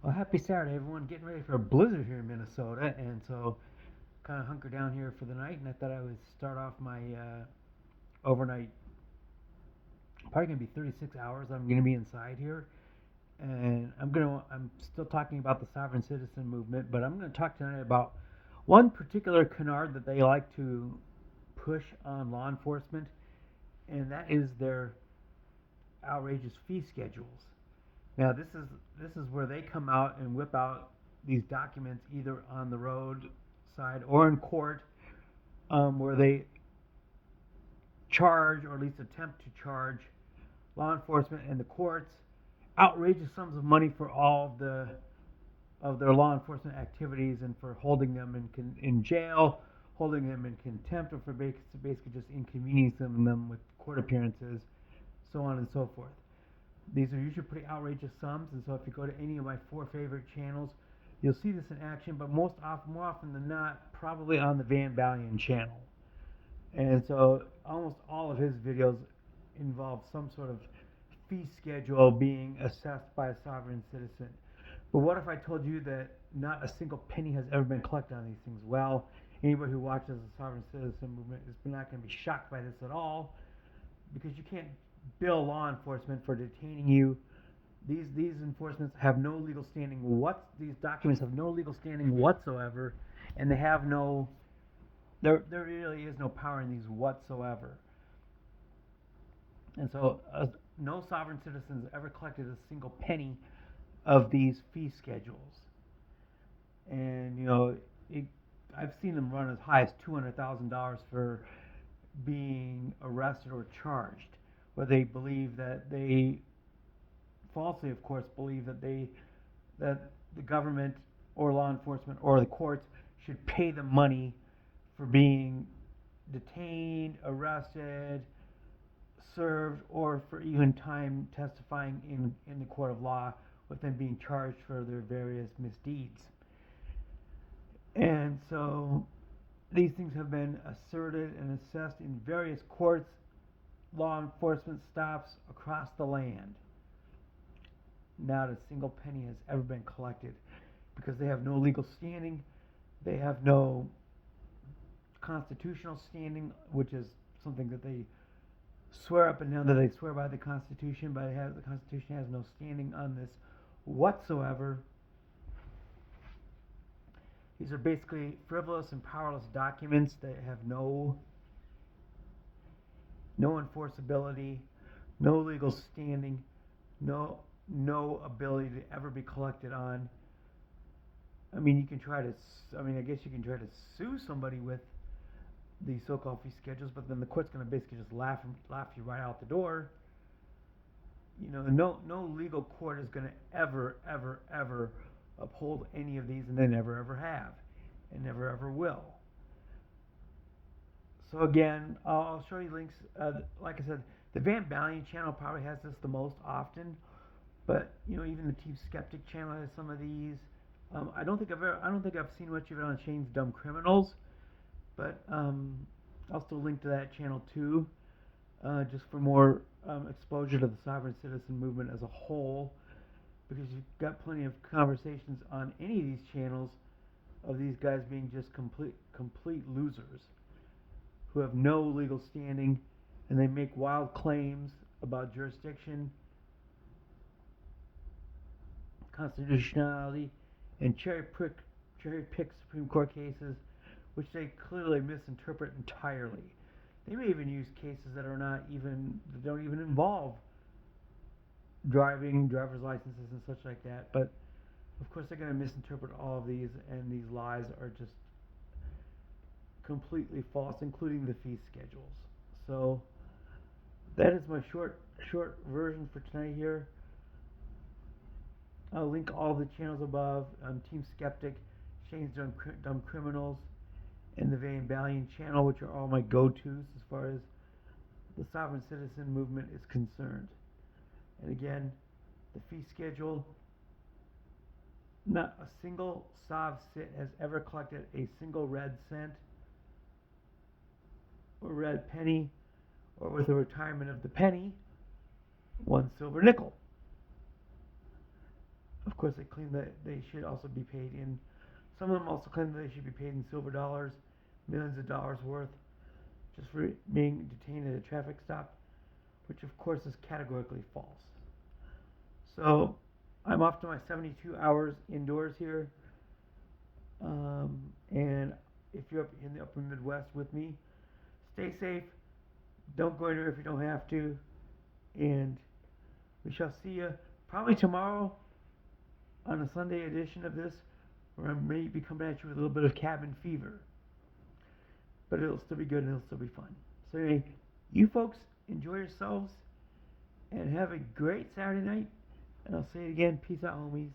Well, happy Saturday, everyone. Getting ready for a blizzard here in Minnesota, and so kind of hunker down here for the night. And I thought I would start off my overnight. Probably gonna be 36 hours. I'm gonna be inside here, and I'm still talking about the sovereign citizen movement, but I'm gonna talk tonight about one particular canard that they like to push on law enforcement, and that is their outrageous fee schedules. Now, this is where they come out and whip out these documents either on the road side or in court, where they charge or at least attempt to charge law enforcement and the courts outrageous sums of money for all of their law enforcement activities and for holding them in jail, holding them in contempt, or for basically just inconveniencing them with court appearances, so on and so forth. These are usually pretty outrageous sums, and so if you go to any of my four favorite channels, you'll see this in action, but more often than not, probably on the Van Balian channel. And so almost all of his videos involve some sort of fee schedule being assessed by a sovereign citizen. But what if I told you that not a single penny has ever been collected on these things? Well, anybody who watches the sovereign citizen movement is not going to be shocked by this at all, because you can't bill law enforcement for detaining you. These enforcements have no legal standing. These documents have no legal standing whatsoever, and they have no. There really is no power in these whatsoever. And so, no sovereign citizens ever collected a single penny of these fee schedules. And I've seen them run as high as $200,000 for being arrested or charged, where they believe that they falsely, of course, believe that the government or law enforcement or the courts should pay them money for being detained, arrested, served, or for even time testifying in the court of law, with them being charged for their various misdeeds. And so these things have been asserted and assessed in various courts, law enforcement stops across the land. Not a single penny has ever been collected because they have no legal standing. They have no constitutional standing, which is something that they swear up and down that they swear by the Constitution, but the Constitution has no standing on this whatsoever. These are basically frivolous and powerless documents that have no enforceability, no legal standing, no ability to ever be collected on. I mean, I guess you can try to sue somebody with these so-called fee schedules, but then the court's going to basically just laugh you right out the door. No legal court is going to ever uphold any of these, and they never ever have, and never ever will. So again, I'll show you links. Like I said, the Van Balian channel probably has this the most often, but even the TeamSkeptic channel has some of these. I don't think I've seen much of it on Shane's Dumb Criminals, but I'll still link to that channel too, just for more exposure to the sovereign citizen movement as a whole, because you've got plenty of conversations on any of these channels of these guys being just complete losers who have no legal standing, and they make wild claims about jurisdiction, constitutionality, and cherry pick Supreme Court cases, which they clearly misinterpret entirely. They may even use cases that don't even involve driver's licenses and such like that. But of course, they're going to misinterpret all of these, and these lies are just completely false, including the fee schedules. So that is my short version for tonight here. I'll link all the channels above on TeamSkeptic, Shane's Dumb Criminals, and the Van Balian channel, which are all my go-tos as far as the sovereign citizen movement is concerned. And again, the fee schedule, not a single Sov Cit has ever collected a single red cent or red penny, or with the retirement of the penny, one silver nickel. Of course, course, they claim that they should also be paid in. Some of them also claim that they should be paid in silver dollars, millions of dollars worth, just for being detained at a traffic stop, which of course is categorically false. So I'm off to my 72 hours indoors here, and if you're up in the upper Midwest with me, stay safe. Don't go anywhere if you don't have to, and we shall see you probably tomorrow on a Sunday edition of this, where I may be coming at you with a little bit of cabin fever. But it'll still be good and it'll still be fun. So anyway, you folks enjoy yourselves and have a great Saturday night. And I'll say it again, peace out, homies.